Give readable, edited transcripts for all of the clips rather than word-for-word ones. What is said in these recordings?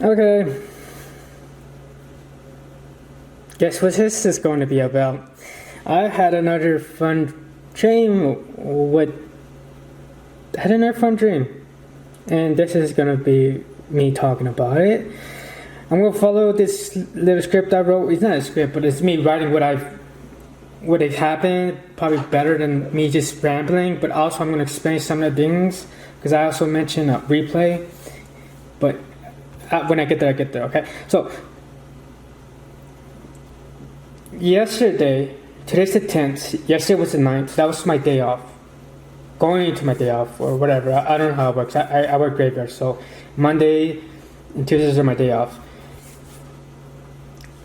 Okay. Guess what this is going to be about? I had another fun dream and this is gonna be me talking about it. I'm gonna follow this little script I wrote. It's not a script, but it's me writing what has happened, probably better than me just rambling. But also I'm gonna explain some of the things because I also mentioned a replay. But when I get there, Okay. So yesterday, today's the 10th. Yesterday was the 9th. That was my day off. Going into my day off or whatever. I don't know how it works. I work graveyard, so Monday and Tuesdays are my day off.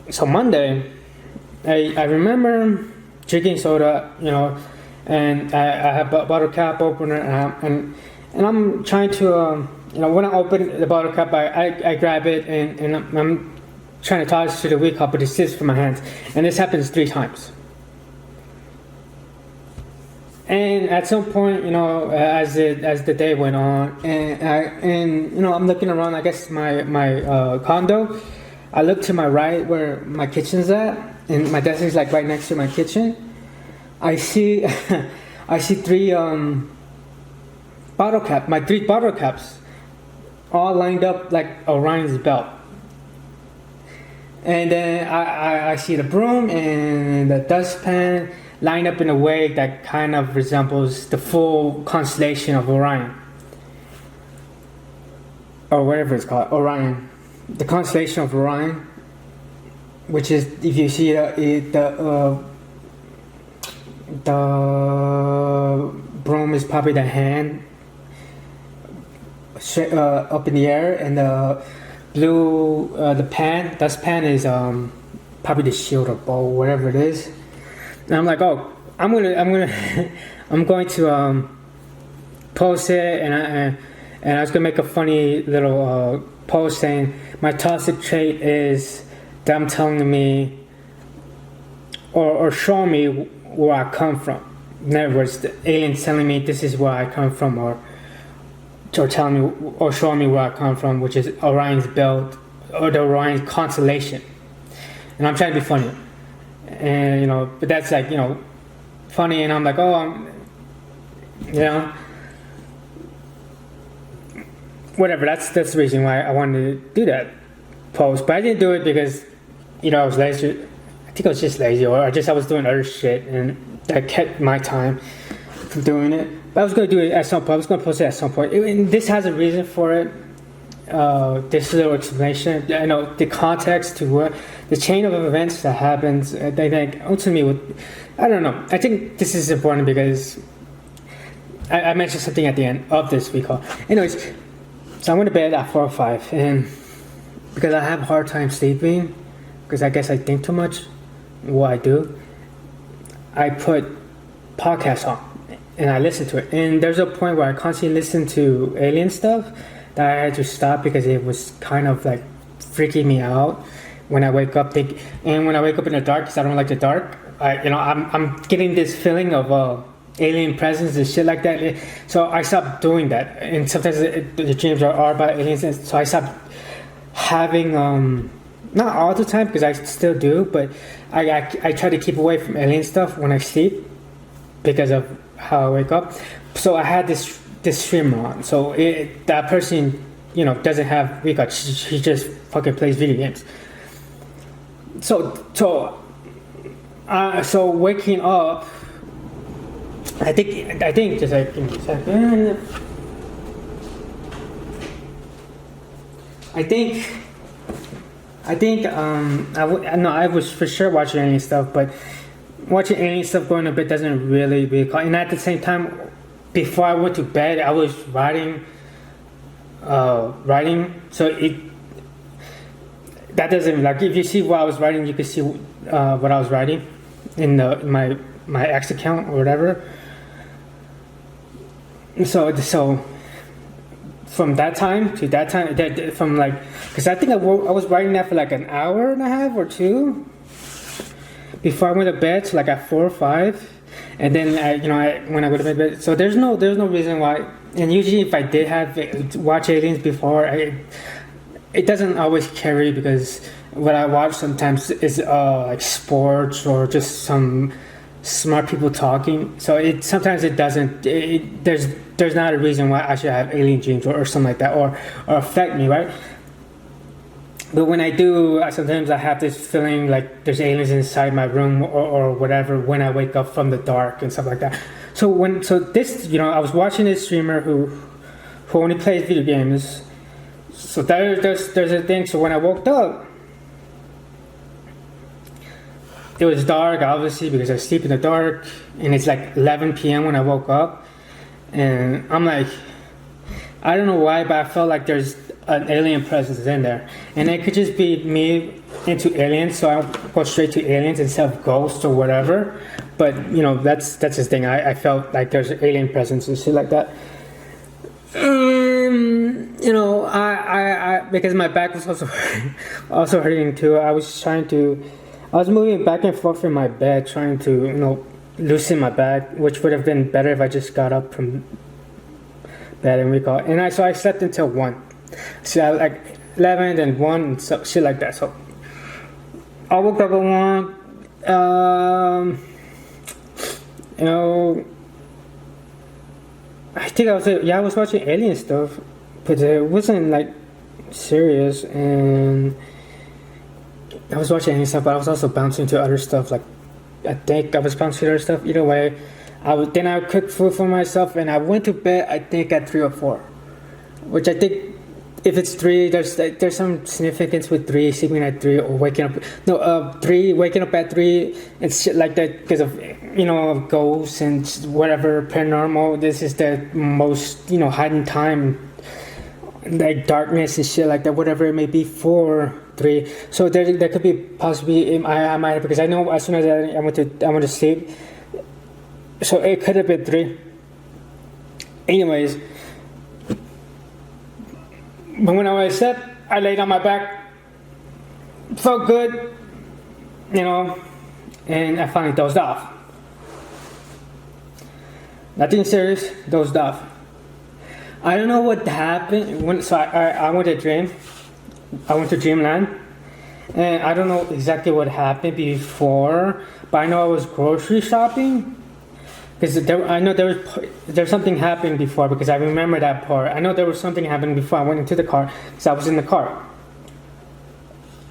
So Monday, I remember drinking soda, and I have a bottle cap opener, and I'm trying to, when I open the bottle cap, I grab it and I'm trying to toss it to the weak cup, but it slips from my hands, and this happens 3 times. And at some point, as the day went on, and I'm looking around, I guess my condo. I look to my right where my kitchen's at, and my desk is like right next to my kitchen. I see 3 my 3 bottle caps, all lined up like Orion's belt. And then I see the broom and the dustpan lined up in a way that kind of resembles the full constellation of Orion, or whatever it's called, Orion, the constellation of Orion, which is, if you see the broom is probably the hand up in the air, and the blue dustpan is probably the shield or bow, whatever it is. And I'm like, oh, I'm going to post it, and I was gonna make a funny little post saying my toxic trait is them telling me or showing me where I come from. In other words, the aliens telling me this is where I come from, or telling me or showing me where I come from, which is Orion's belt or the Orion constellation. And I'm trying to be funny. And but that's like funny, and I'm like, whatever. That's the reason why I wanted to do that post, but I didn't do it because I was lazy. I think I was just lazy, or I was doing other shit, and that kept my time from doing it. But I was going to do it at some point. I was going to post it at some point. And this has a reason for it. This little explanation, the context to what the chain of events that happens. I think ultimately, I don't know. I think this is important because I mentioned something at the end of this recall. Anyways, so I went to bed at 4 or 5, and because I have a hard time sleeping, because I guess I think too much. What I do, I put podcasts on and I listen to it. And there's a point where I constantly listen to alien stuff that I had to stop because it was kind of like freaking me out when I wake up. And when I wake up in the dark, because I don't like the dark, I'm getting this feeling of alien presence and shit like that. So I stopped doing that. And sometimes the dreams are about aliens. And so I stopped having, not all the time because I still do, but I try to keep away from alien stuff when I sleep because of how I wake up. So I had this streamer on. So that person, doesn't have recall. She just fucking plays video games. So waking up, I think just like, give me a second. I was for sure watching alien stuff, but watching alien stuff going to bed doesn't really recall. And at the same time, before I went to bed, I was writing. So that doesn't, like, if you see what I was writing, you can see what I was writing in my X account or whatever. So from that time to that time, from like, because I think I was writing that for like an hour and a half or 2 before I went to bed, so like at 4 or 5, and then when I go to bed. So there's no reason why. And usually, if I did have watch aliens before, it doesn't always carry, because what I watch sometimes is like sports or just some smart people talking. So sometimes it doesn't. There's not a reason why I should have alien dreams or something like that, or affect me, right? But when I do, sometimes I have this feeling like there's aliens inside my room or whatever when I wake up from the dark and stuff like that. So this, I was watching this streamer who only plays video games. So there's a thing. So when I woke up, it was dark, obviously, because I sleep in the dark, and it's like 11 p.m. when I woke up, and I'm like, I don't know why, but I felt like there's an alien presence in there, and it could just be me into aliens, so I'll go straight to aliens instead of ghosts or whatever. But that's his thing. I felt like there's an alien presence and shit like that. I because my back was also hurting too. I was moving back and forth in my bed, trying to loosen my back, which would have been better if I just got up from bed and recall. So I slept until 1. So I like 11 and 1 and shit like that. So I woke up at 1. I think I was watching alien stuff, but it wasn't like serious, and I was watching alien stuff, but I was also bouncing to other stuff. Like I think I was bouncing to other stuff. Either way, then I cooked food for myself, and I went to bed. I think at 3 or 4, which I think if it's 3, there's some significance with 3, sleeping at 3 or waking up. 3 waking up at 3 and shit like that because of of ghosts and whatever paranormal. This is the most hiding time, like darkness and shit like that, whatever it may be for 3. So there could be possibly I might, because I know as soon as I went to sleep, so it could have been 3. Anyways, but when I was slept, I laid on my back, felt good, and I finally dozed off. Nothing serious, dozed off. I don't know what happened. So I went to dream. I went to dreamland, and I don't know exactly what happened before, but I know I was grocery shopping. Because I know there's something happened before, because I remember that part. I know there was something happening before I went into the car, because I was in the car.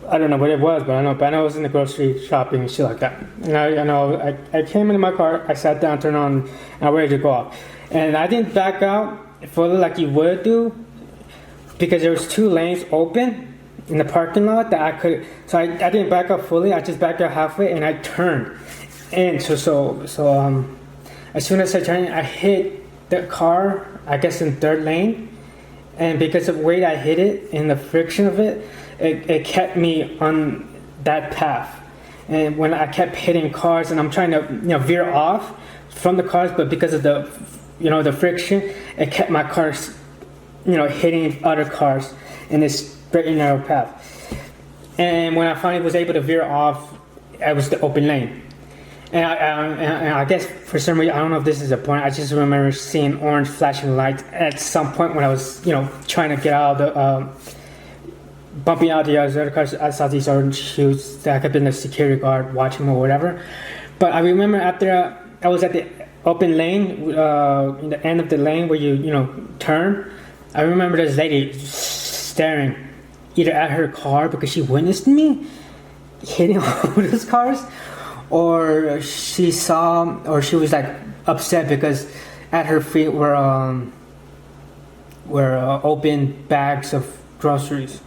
I don't know what it was, but I know I was in the grocery shopping and shit like that. And I came into my car, I sat down, turned on, and I was ready to go off. And I didn't back out fully like you would do, because there was 2 lanes open in the parking lot that I could. So I didn't back up fully. I just backed out halfway, and I turned. And so as soon as I turned, I hit the car, I guess in 3rd lane, and because of the way I hit it and the friction of it, it kept me on that path. And when I kept hitting cars, and I'm trying to veer off from the cars, but because of the the friction, it kept my cars hitting other cars in this straight and narrow path. And when I finally was able to veer off, it was the open lane. And I guess for some reason, I don't know if this is a point, I just remember seeing orange flashing lights at some point when I was, trying to get out of the, bumping out the other cars. I saw these orange hues that could have been the security guard watching or whatever. But I remember after I was at the open lane, in the end of the lane where you turn, I remember this lady staring either at her car because she witnessed me hitting all those cars, or she was like upset because at her feet were open bags of groceries,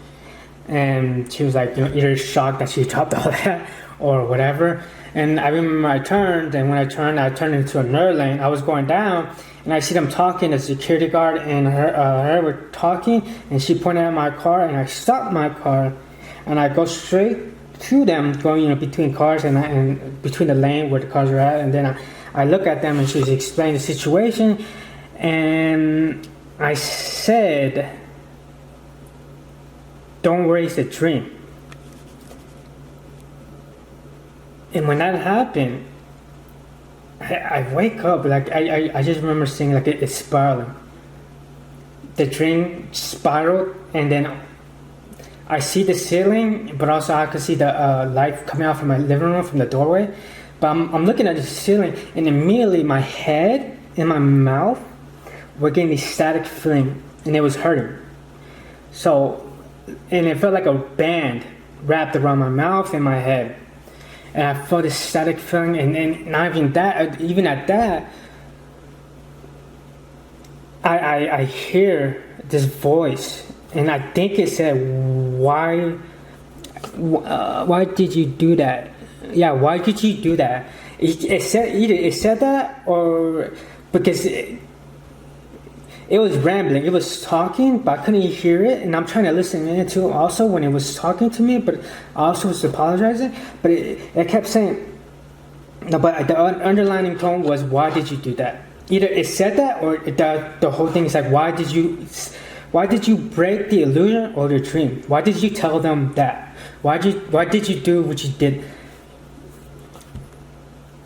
and she was like either shocked that she dropped all that or whatever. And I remember I turned, and when I turned into another lane. I was going down, and I see them talking. The security guard and her were talking, and she pointed at my car, and I stopped my car, and I go straight to them, going between cars and between the lane where the cars are at. And then I look at them, and she's explaining the situation, and I said, "Don't worry, it's a dream." And when that happened, I wake up, like I just remember seeing like it's spiraling. The dream spiraled, and then I see the ceiling, but also I could see the light coming out from my living room from the doorway. But I'm looking at the ceiling, and immediately my head and my mouth were getting this static feeling, and it was hurting. So, and it felt like a band wrapped around my mouth and my head. And I felt this static feeling, and not even that, even at that, I hear this voice, and I think it said, why did you do that? Yeah, why did you do that? It said that, or because it was rambling. It was talking, but I couldn't hear it, and I'm trying to listen in to it also when it was talking to me, but I also was apologizing. But it kept saying, no, but the underlining tone was, why did you do that? Either it said that, or the whole thing is like, why did you break the illusion or the dream? Why did you tell them that? Why did you do what you did?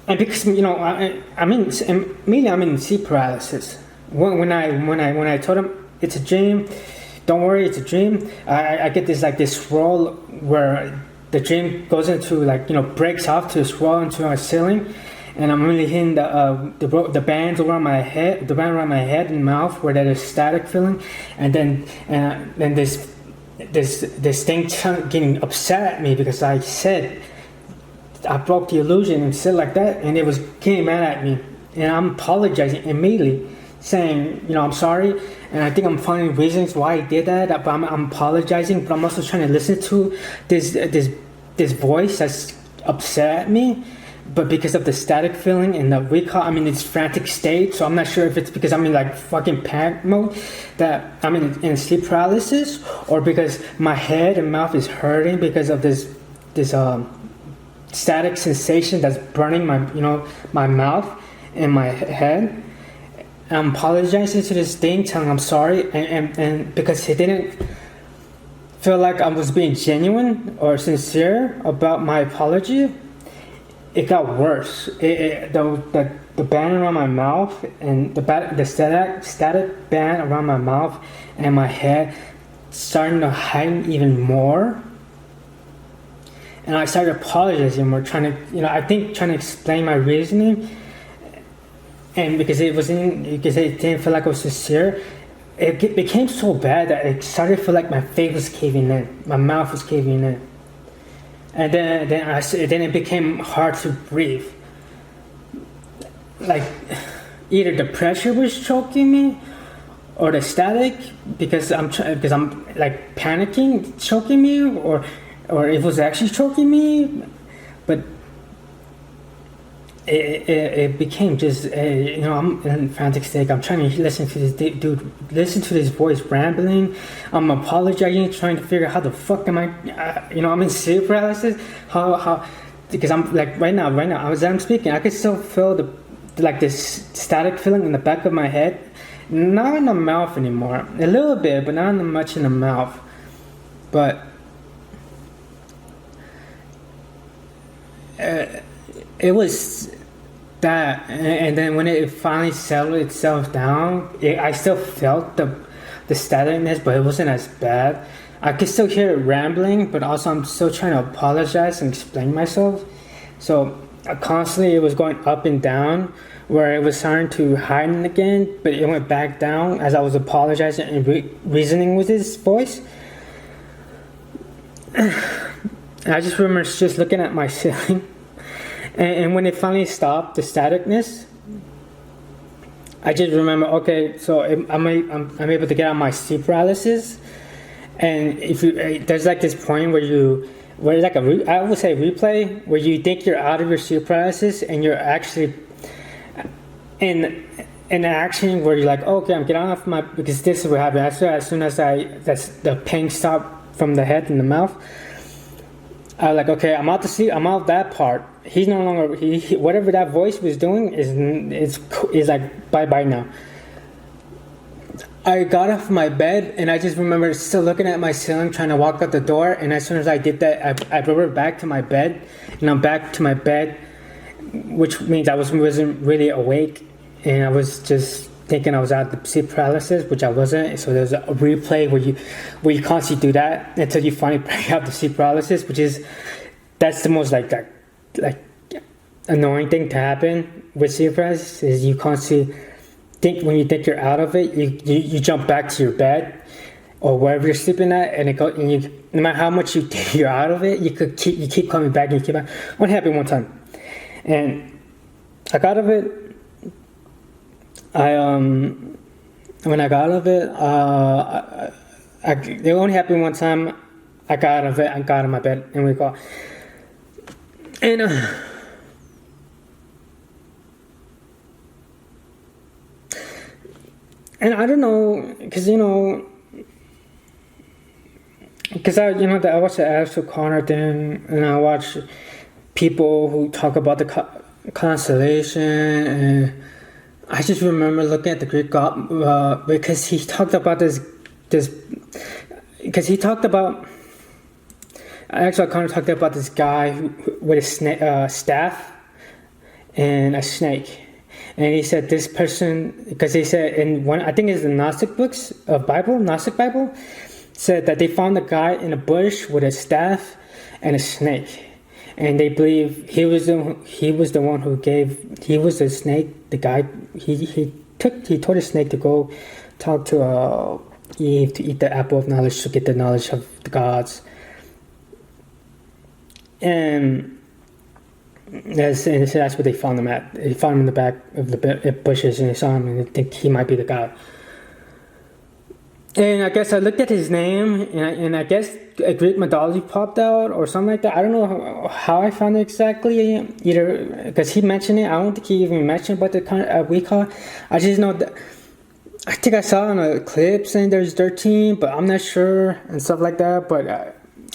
And because I'm in sleep paralysis. When I told him it's a dream, don't worry, it's a dream. I get this swirl where the dream goes into breaks off to swirl into a ceiling, and I'm really hitting the bands around my head, the band around my head and mouth where there's static feeling, and then this thing getting upset at me because I said I broke the illusion and said like that, and it was getting mad at me, and I'm apologizing immediately, saying, I'm sorry, and I think I'm finding reasons why I did that, but I'm apologizing, but I'm also trying to listen to this voice that's upset at me, but because of the static feeling and the recall, I'm in this frantic state, so I'm not sure if it's because I'm in fucking panic mode, that I'm in sleep paralysis, or because my head and mouth is hurting because of this static sensation that's burning my mouth and my head. I'm apologizing to this thing, telling I'm sorry, and because he didn't feel like I was being genuine or sincere about my apology, it got worse. The band around my mouth and the static band around my mouth and my head starting to heighten even more. And I started apologizing more, trying to explain my reasoning. And because it didn't feel like I was sincere, it became so bad that it started to feel like my face was caving in, my mouth was caving in, and then it became hard to breathe. Like either the pressure was choking me, or the static because I'm like panicking choking me, or it was actually choking me, but. It became just I'm in a frantic state. I'm trying to listen to this dude, listen to this voice rambling. I'm apologizing, trying to figure out how the fuck am I I'm in sleep paralysis. How because I'm like right now as I'm speaking, I can still feel this static feeling in the back of my head, not in the mouth anymore, a little bit, but not much in the mouth. But it was that, and then when it finally settled itself down, I still felt the staticness, but it wasn't as bad. I could still hear it rambling, but also I'm still trying to apologize and explain myself. So constantly it was going up and down, where it was starting to heighten again, but it went back down as I was apologizing and reasoning with his voice. I just remember just looking at my ceiling. And when it finally stopped, the staticness, I just remember, okay, so I'm able to get out my sleep paralysis. And there's this point where I would say replay, where you think you're out of your sleep paralysis and you're actually in an action where you're like, okay, I'm getting off because this is what happened. As soon as the pain stopped from the head and the mouth, I was like, okay, I'm out to see. I'm out that part. He's no longer. He whatever that voice was doing is like bye now. I got off my bed and I just remember still looking at my ceiling, trying to walk out the door. And as soon as I did that, I reverted back to my bed, and I'm back to my bed, which means I wasn't really awake, and I was just thinking I was out of sleep paralysis, which I wasn't. So there's a replay where you constantly do that until you finally break out the sleep paralysis, that's the most like annoying thing to happen with sleep paralysis is you constantly think when you think you're out of it, you jump back to your bed or wherever you're sleeping at, and no matter how much you think you're out of it, you keep coming back and you keep back. What happened one time, and I got out of it. When I got out of it, it only happened one time. I got out of it. I got out of my bed and we got, and I don't know, because I watch the Ashton Connor thing, and I watch people who talk about the constellation, and I just remember looking at the Greek god because he talked about Connor talked about this guy with a staff and a snake. And he said this person, because he said in one, I think it's the Gnostic books of Gnostic Bible, said that they found a guy in a bush with a staff and a snake, and they believe he was the one who he was the snake. The guy he told the snake to go talk to Eve to eat the apple of knowledge to get the knowledge of the gods, and that's what they found him at. They found him in the back of the bushes, and they saw him, and they think he might be the guy. And I guess I looked at his name, and I guess a Greek mythology popped out or something like that. I don't know how I found it exactly. Either because he mentioned it, I don't think he even mentioned about the kind of Wicca. I just know that I think I saw on a clip saying there's 13, but I'm not sure and stuff like that. But I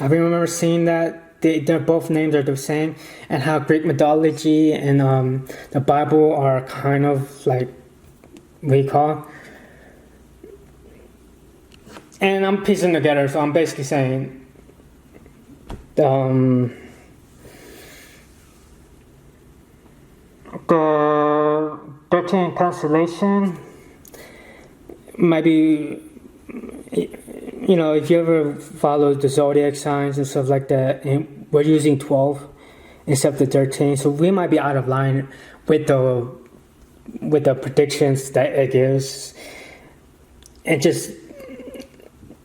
remember seeing that. They're both names are the same, and how Greek mythology and the Bible are kind of like Wicca. And I'm piecing together, so I'm basically saying the 13 constellation might be, if you ever follow the zodiac signs and stuff like that, and we're using 12 instead of the 13, so we might be out of line with the predictions that it gives. And just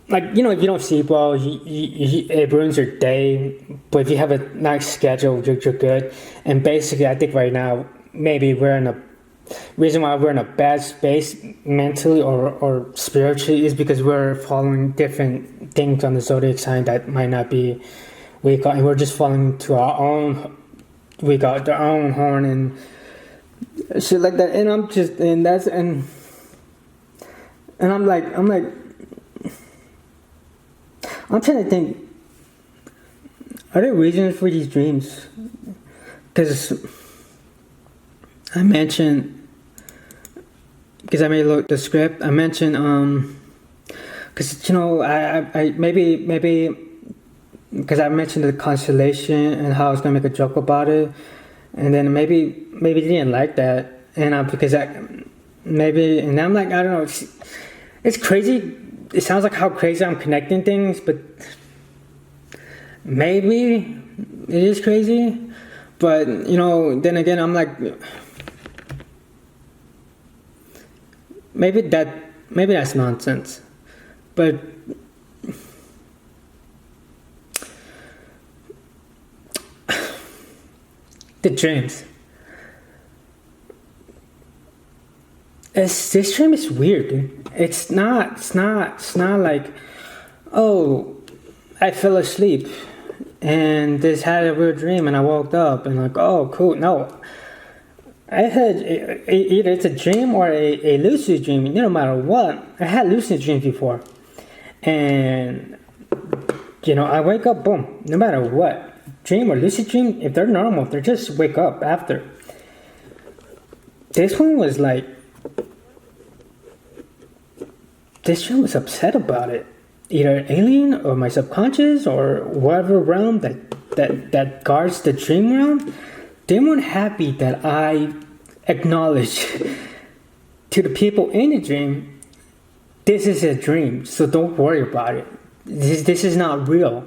like, if you don't sleep well, it ruins your day. But if you have a nice schedule, you're good. And basically, I think right now, maybe reason why we're in a bad space mentally or spiritually is because we're following different things on the zodiac sign that might not be Wicca, and we're just falling to our own our own horn and shit like that. And I'm trying to think, are there reasons for these dreams? Because I mentioned, because I made the script, I mentioned, because, I maybe, because I mentioned the constellation and how I was going to make a joke about it, and then maybe they didn't like that, and I'm like, I don't know, it's crazy. It sounds like how crazy I'm connecting things, but maybe it is crazy. But, then again, I'm like, maybe that's nonsense. But the dreams. This dream is weird, dude. It's not like, oh, I fell asleep and just had a weird dream and I woke up and like, oh, cool. No, I had either it's a dream or a lucid dream. No matter what, I had lucid dreams before, and I wake up, boom. No matter what, dream or lucid dream, if they're normal, they just wake up after. This one was like, this dream was upset about it. Either an alien or my subconscious or whatever realm that guards the dream realm, they weren't happy that I acknowledged to the people in the dream, this is a dream, so don't worry about it. This is not real.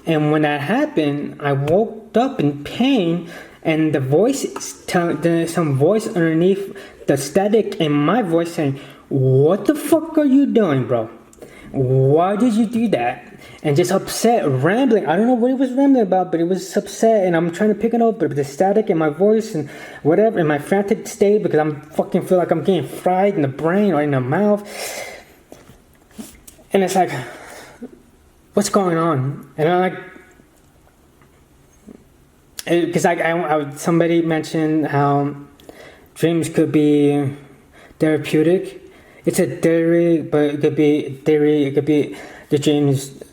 And when that happened, I woke up in pain, and the voice, there's some voice underneath the static in my voice saying, "What the fuck are you doing, bro? Why did you do that?" And just upset, rambling. I don't know what he was rambling about, but it was upset, and I'm trying to pick it up, but the static in my voice and whatever, in my frantic state, because I'm fucking feel like I'm getting fried in the brain or in the mouth. And it's like, what's going on? And I'm like, because somebody mentioned how dreams could be therapeutic. It's a theory, but it could be the dreams,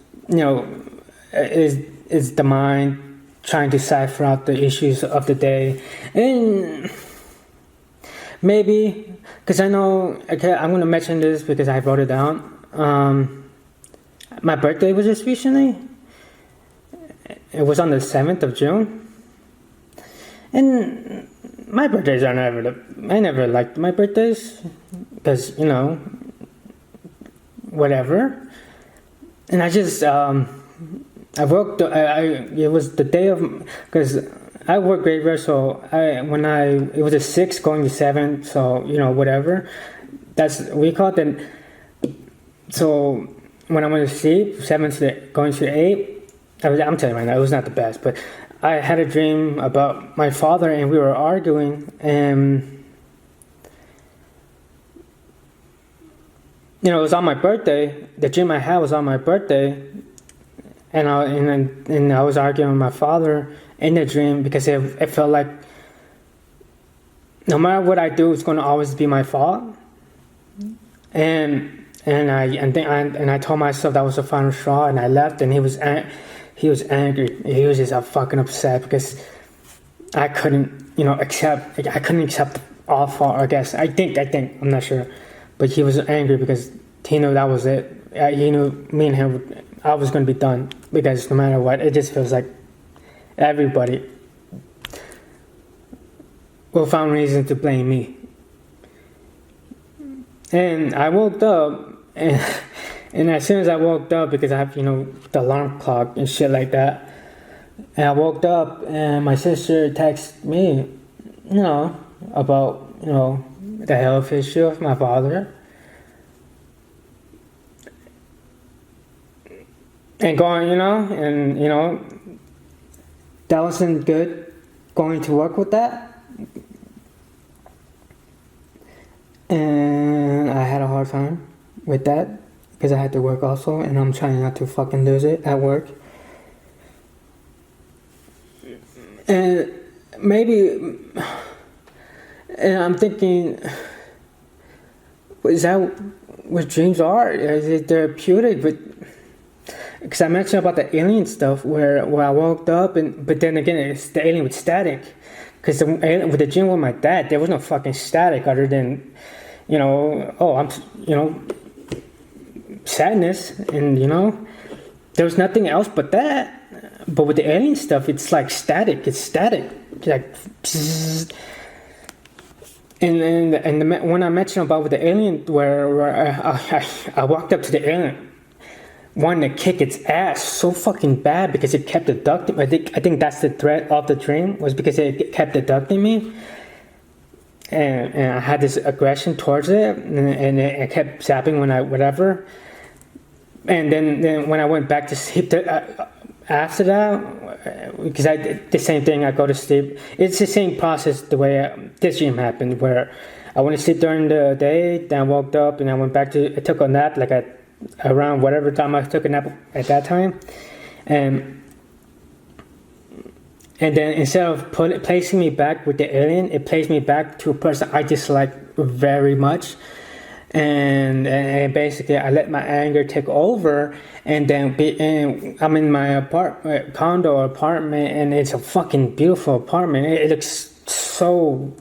is the mind trying to cipher out the issues of the day. And maybe, because I know, okay, I'm going to mention this because I wrote it down. My birthday was just recently. It was on the 7th of June. And my birthdays are I never liked my birthdays because, whatever. And I just, I worked, it was the day of, because I work graveyard, so it was a 6 going to 7, so, whatever. We call it then. So when I went to sleep, 7 going to 8, I'm telling you right now, it was not the best, but I had a dream about my father, and we were arguing, and it was on my birthday. The dream I had was on my birthday, and I was arguing with my father in the dream because it felt like no matter what I do, it's going to always be my fault. And I told myself that was the final straw, and I left, and he was angry. He was just fucking upset because I couldn't, accept. I couldn't accept all fault. I guess I think I'm not sure, but he was angry because he knew that was it. He knew me and him, I was going to be done because no matter what, it just feels like everybody will find reason to blame me. And I woke up, and as soon as I woke up, because I have, the alarm clock and shit like that, and I woke up, and my sister texted me, about, the health issue of my father. And going, that wasn't good, going to work with that. And I had a hard time with that because I had to work also, and I'm trying not to fucking lose it at work. And maybe, and I'm thinking, is that what dreams are? Is it therapeutic? But because I mentioned about the alien stuff where I woke up, but then again, it's the alien with static. Because with the dream with my dad, there was no fucking static other than, sadness, and there was nothing else but that. But with the alien stuff, it's like static. It's static, like. Pzzz. And when I mentioned about with the alien, where I walked up to the alien, wanting to kick its ass so fucking bad because it kept abducting. I think that's the threat of the dream, was because it kept abducting me, and I had this aggression towards it, and it kept zapping when I whatever. And then when I went back to sleep after that, because I did the same thing, I go to sleep. It's the same process the way this dream happened, where I went to sleep during the day, then I woke up, and I took a nap like around whatever time I took a nap at that time, and then instead of placing me back with the alien, it placed me back to a person I dislike very much, and basically I let my anger take over, and then I'm in my condo apartment, and it's a fucking beautiful apartment. It looks so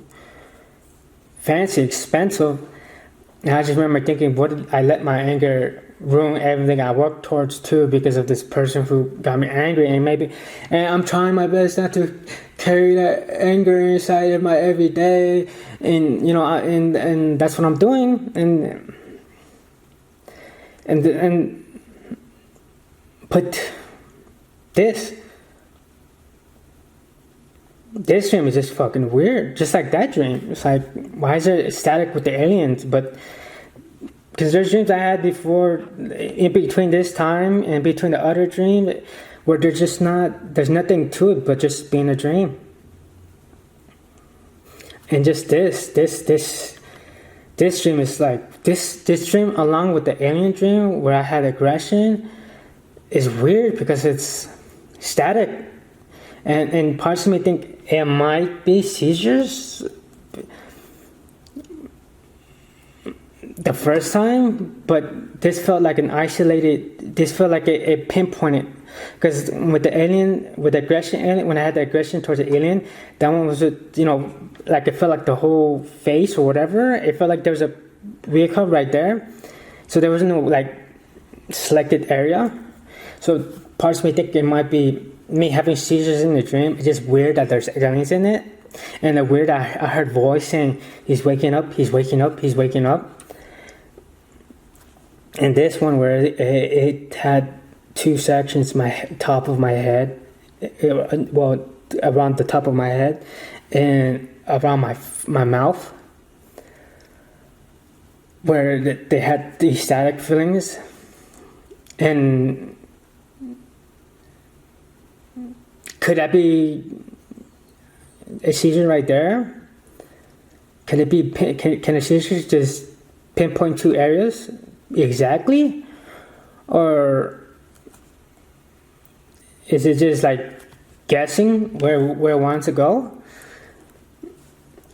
fancy, expensive, and I just remember thinking, what did I let my anger ruin everything I worked towards too, because of this person who got me angry? And I'm trying my best not to carry that anger inside of my everyday, and and that's what I'm doing, and put this dream is just fucking weird, just like that dream. It's like, why is it static with the aliens? But because there's dreams I had before, in between this time and between the other dream, where there's nothing to it but just being a dream. And just this dream is like, this dream along with the alien dream where I had aggression is weird because it's static. And parts of me think it might be seizures the first time, but this felt like a pinpointed, because with the alien, with the aggression alien, when I had the aggression towards the alien, that one was, like it felt like the whole face or whatever, it felt like there was a vehicle right there, so there was no like selected area. So parts of me think it might be me having seizures in the dream. It's just weird that there's aliens in it, and the weird I heard voice saying, he's waking up, he's waking up, he's waking up. And this one where it had two sections, top of my head, around the top of my head and around my mouth, where they had these static feelings. And could that be a seizure right there? Can it be? Can a seizure just pinpoint two areas exactly, or is it just like guessing where it wants to go?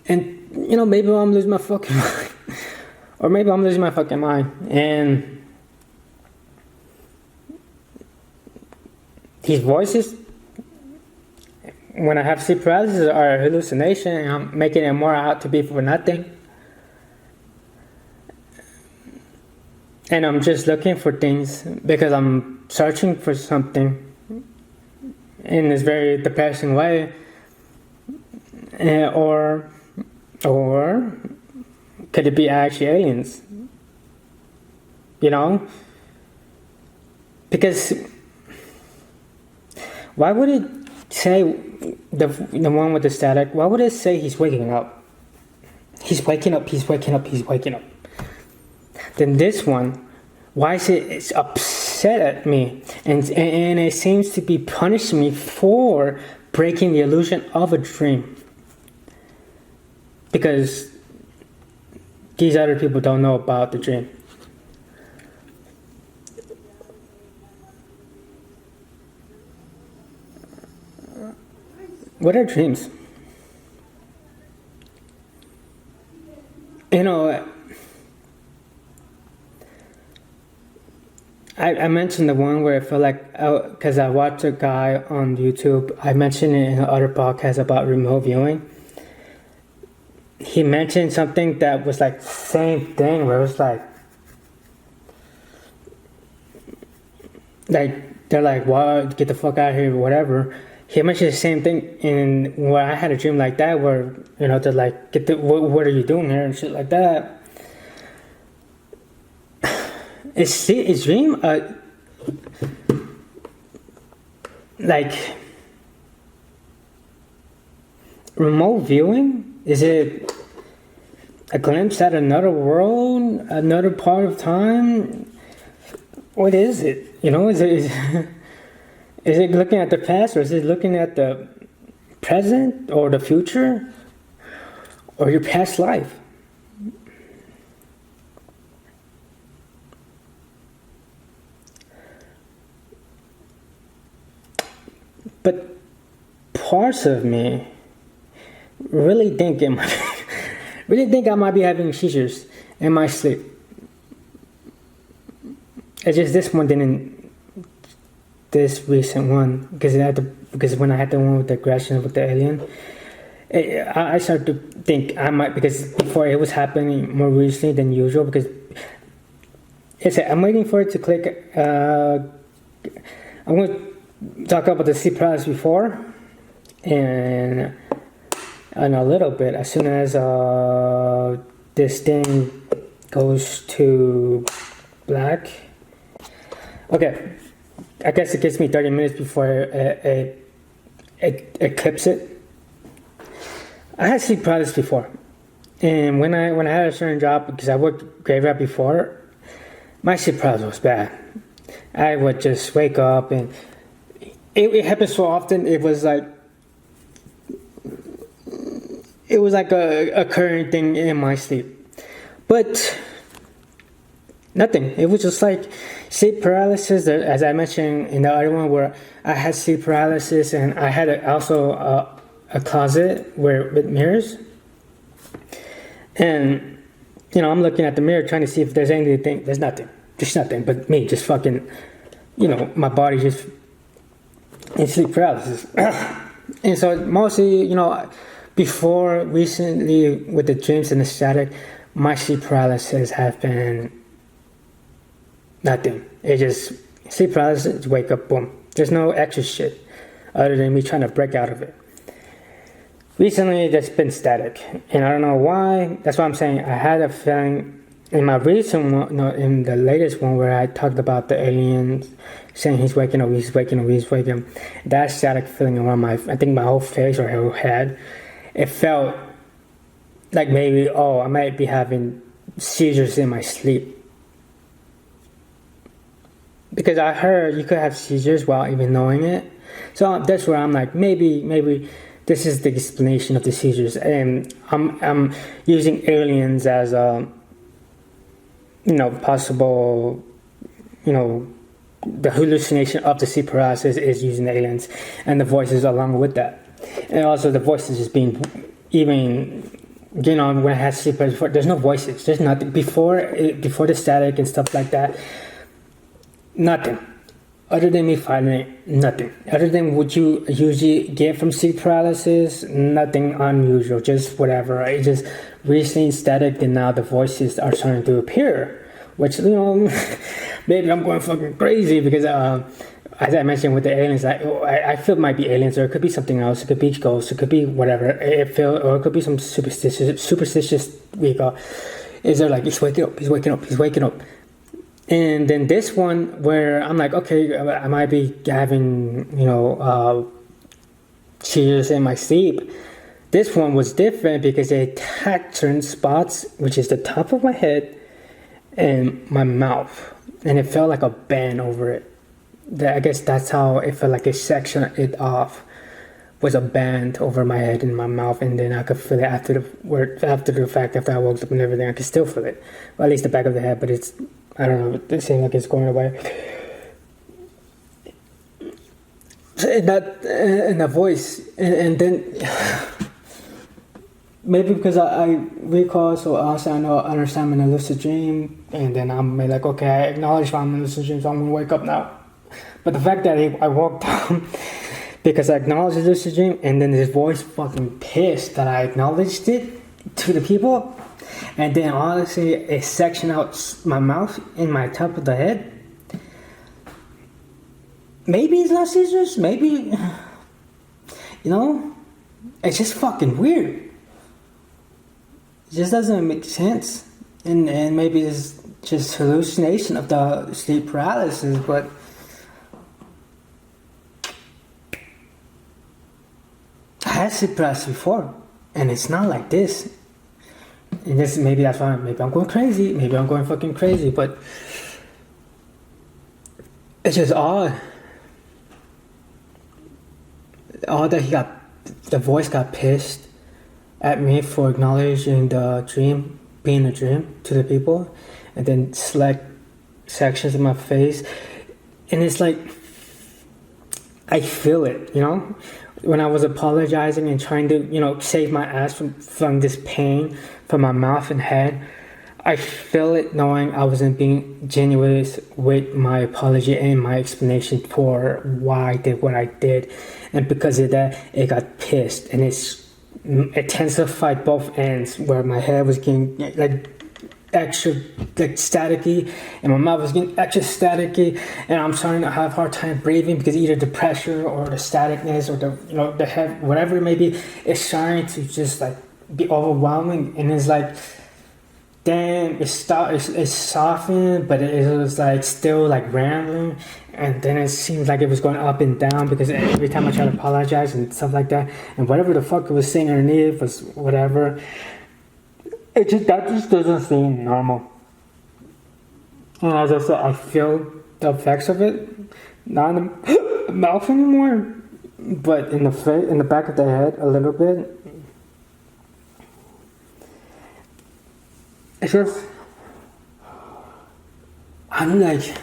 And maybe I'm losing my fucking mind, or maybe I'm losing my fucking mind, and these voices, when I have sleep paralysis, are a hallucination, and I'm making it more out to be for nothing. And I'm just looking for things because I'm searching for something in this very depressing way. Or could it be actually aliens? Because why would it say, the one with the static, why would it say he's waking up? He's waking up, he's waking up, he's waking up. Then this one, why is it's upset at me? And it seems to be punishing me for breaking the illusion of a dream. Because these other people don't know about the dream. What are dreams? I mentioned the one where I felt like, because I watched a guy on YouTube, I mentioned it in other podcasts about remote viewing. He mentioned something that was like the same thing, where it was like they're like, "Wow, get the fuck out of here," or whatever. He mentioned the same thing in where I had a dream like that, where they're like, what are you doing here and shit like that. Is dream like remote viewing? Is it a glimpse at another world, another part of time? What is it? Is it looking at the past, or is it looking at the present, or the future, or your past life? But parts of me really think I might be having seizures in my sleep. It's just this one didn't. This recent one, because when I had the one with the aggression with the alien, I started to think I might, because before it was happening more recently than usual, because I'm waiting for it to click. I'm going to talk about the sleep paralysis before, and in a little bit, as soon as this thing goes to black. Okay, I guess it gives me 30 minutes before it clips it. I had sleep paralysis before, and when I had a certain job, because I worked graveyard before, my sleep paralysis was bad. I would just wake up, and it happened so often. It was like a current thing in my sleep, but nothing. It was just like sleep paralysis, as I mentioned in the other one, where I had sleep paralysis, and I had also a closet with mirrors, and I'm looking at the mirror trying to see if there's anything. There's nothing. Just nothing but me, just fucking, my body just in sleep paralysis. And so mostly, before recently with the dreams and the static, my sleep paralysis have been nothing. It just, sleep paralysis, wake up, boom. There's no extra shit other than me trying to break out of it. Recently, it's been static, and I don't know why. That's what I'm saying. I had a feeling in my recent one, in the latest one where I talked about the aliens saying he's waking up, he's waking up, he's waking up. That static feeling around my whole face or whole head, it felt like maybe, I might be having seizures in my sleep. Because I heard you could have seizures while even knowing it. So that's where I'm like, maybe this is the explanation of the seizures, and I'm using aliens as a possible, the hallucination of the sleep paralysis is using the aliens and the voices along with that, and also the voices just being even, when I had sleep paralysis before, there's no voices, there's nothing before the static and stuff like that, nothing. Other than me fighting it, nothing. Other than what you usually get from sleep paralysis, nothing unusual, just whatever. It just recently static, and now the voices are starting to appear. Which, maybe I'm going fucking crazy because, as I mentioned with the aliens, I feel it might be aliens, or it could be something else. It could be ghosts, it could be whatever. Or it could be some superstitious vehicle. Is there like, he's waking up, he's waking up, he's waking up. And then this one where I'm like, okay, I might be having, seizures in my sleep. This one was different because they attacked certain spots, which is the top of my head and my mouth. And it felt like a band over it. I guess that's how it felt, like a section it off was a band over my head and my mouth. And then I could feel it after the fact, after I woke up and everything, I could still feel it. Well, at least the back of the head, but it's, I don't know, it seems like it's going away. And that voice, and then maybe because I recall, so also I understand I'm in a lucid dream, and then I'm like, okay, I acknowledge I'm in a lucid dream, so I'm gonna wake up now. But the fact that I woke down because I acknowledged the lucid dream, and then this voice fucking pissed that I acknowledged it to the people. And then honestly, it sectioned out my mouth in my top of the head. Maybe it's not seizures. Maybe, it's just fucking weird. It just doesn't make sense. And maybe it's just hallucination of the sleep paralysis. But I had sleep paralysis before, and it's not like this. And maybe that's why, maybe I'm going crazy, maybe I'm going fucking crazy, but it's just odd that the voice got pissed at me for acknowledging the dream being a dream to the people, and then select sections of my face, and it's like, I feel it, when I was apologizing and trying to, save my ass from this pain from my mouth and head, I feel it knowing I wasn't being genuine with my apology and my explanation for why I did what I did. And because of that, it got pissed, and it intensified both ends, where my head was getting, like, extra like staticky, and my mouth was getting extra staticky, and I'm starting to have a hard time breathing because either the pressure or the staticness or the head, whatever it may be, is starting to just like be overwhelming, and it's like, damn, it's softened, but it was like still like rambling, and then it seems like it was going up and down because every time I tried to apologize and stuff like that, and whatever the fuck it was saying underneath was whatever. That just doesn't seem normal. And as I said, I feel the effects of it, not in the mouth anymore, but in the back of the head a little bit. It's just, I'm like,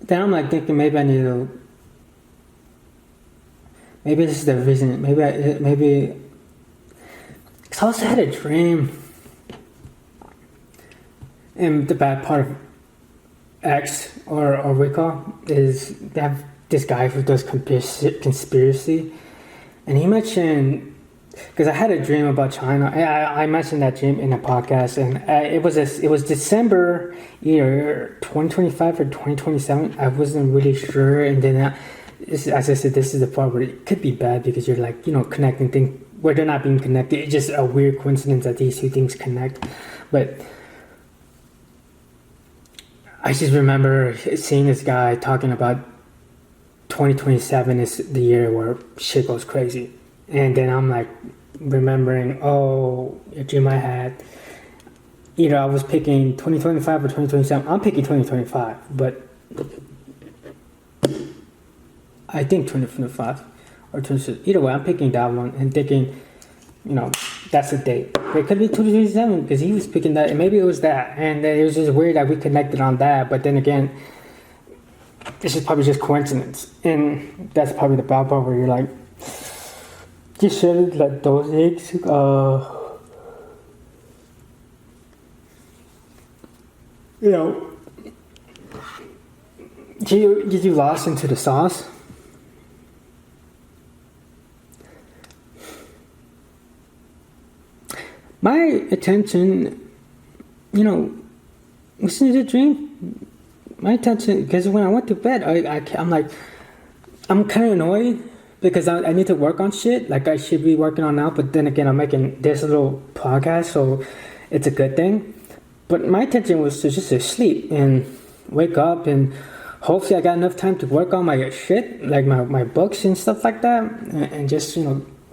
then I'm like thinking maybe I need to, maybe this is the reason, maybe, because I also had a dream, and the bad part of X or Recall is they have this guy who does conspiracy, and he mentioned, because I had a dream about China. I mentioned that dream in a podcast, and it was December either 2025 or 2027. I wasn't really sure, and then as I said, this is the part where it could be bad because you're like connecting things where they're not being connected. It's just a weird coincidence that these two things connect, but I just remember seeing this guy talking about 2027 is the year where shit goes crazy. And then I'm like remembering, a dream I had. Either I was picking 2025 or 2027. I'm picking 2025, but I think 2025 or 2026. Either way, I'm picking that one and thinking, that's the date. But it could be 2027 because he was picking that, and maybe it was that. And it was just weird that we connected on that. But then again, this is probably just coincidence. And that's probably the bad part where you're like, you should let those eggs get you lost into the sauce. My attention, listening to the dream, my attention, because when I went to bed, I'm like, I'm kind of annoyed because I need to work on shit like I should be working on now, but then again, I'm making this little podcast, so it's a good thing. But my attention was to just to sleep and wake up, and hopefully I got enough time to work on my shit, like my books and stuff like that, and just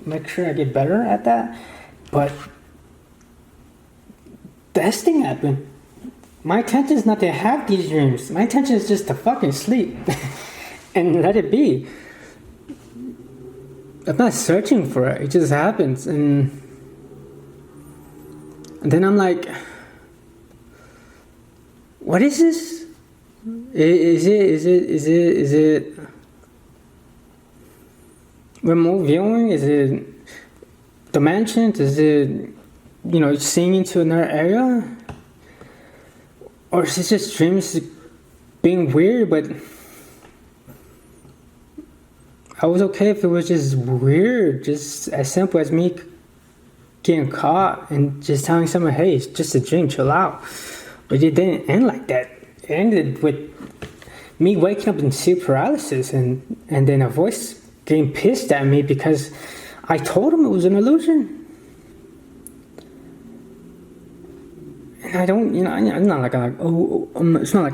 make sure I get better at that. But this thing happened. My intention is not to have these dreams. My intention is just to fucking sleep and let it be. I'm not searching for it. It just happens, and then I'm like, what is this? Is it remote viewing? Is it dimensions? Is it seeing into another area? Or is it just dreams being weird? But I was okay if it was just weird, just as simple as me getting caught and just telling someone, hey, it's just a dream, chill out. But it didn't end like that. It ended with me waking up in sleep paralysis and then a voice getting pissed at me because I told him it was an illusion. And I don't, it's not like I'm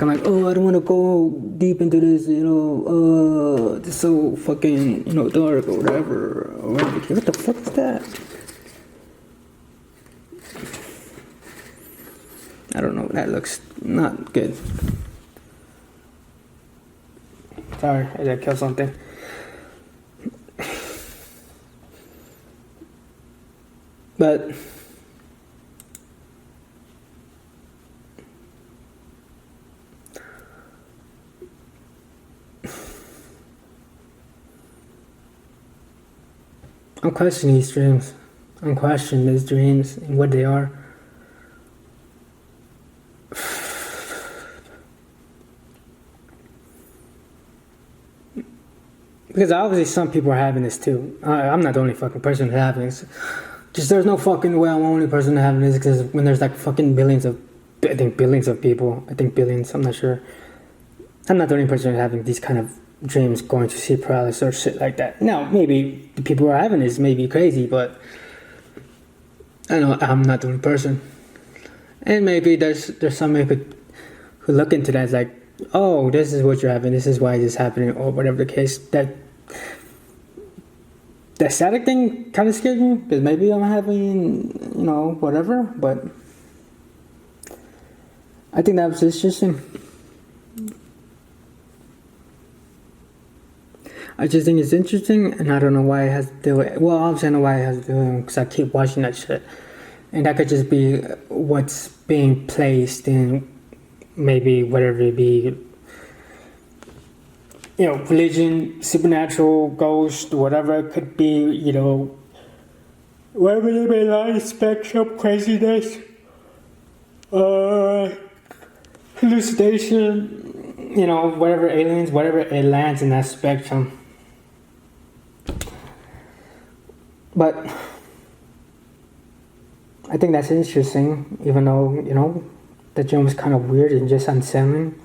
like, I don't want to go deep into this, it's so fucking, dark or whatever. What the fuck is that? I don't know, that looks not good. Sorry, I gotta kill something. But I'm questioning these dreams. I'm questioning these dreams and what they are. Because obviously some people are having this too. I'm not the only fucking person who's having this. Just there's no fucking way I'm the only person having this, because when there's like fucking billions of people, I think billions, I'm not sure. I'm not the only person having these kind of dreams, going to sleep paralysis or shit like that. Now, maybe the people who are having this may be crazy, but I know I'm not the only person. And maybe there's somebody who look into that, like, oh, this is what you're having, this is why this is happening, or whatever the case. That static thing kind of scared me, because maybe I'm having, whatever, but I think that was interesting. I just think it's interesting, and I don't know why it has to do with it. Well, obviously I know why it has to do with it, because I keep watching that shit. And that could just be what's being placed in maybe whatever it be, religion, supernatural, ghost, whatever it could be, whatever it may lie, spectrum, craziness, hallucination, whatever aliens, whatever it lands in that spectrum. But I think that's interesting, even though, the dream was kind of weird and just unsettling.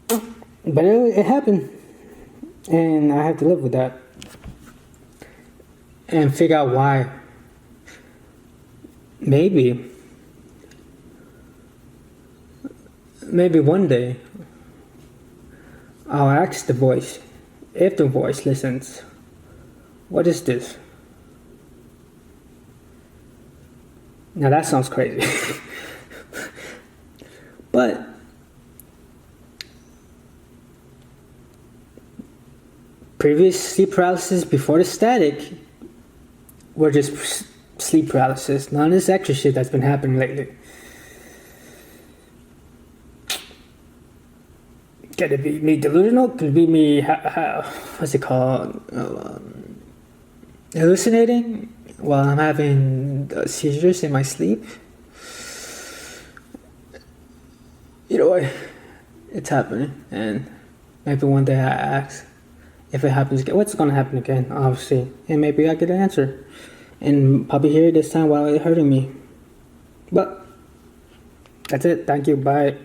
But it happened, and I have to live with that and figure out why. Maybe one day I'll ask the voice, if the voice listens, what is this? Now that sounds crazy. But previous sleep paralysis before the static were just sleep paralysis. None of this extra shit that's been happening lately. Could it be me delusional? Could it be me, what's it called? Hallucinating while I'm having seizures in my sleep? Either way, it's happening. And maybe one day I ask, if it happens again, what's going to happen again, obviously. And maybe I get an answer. And probably hear it this time while it's hurting me. But that's it. Thank you. Bye.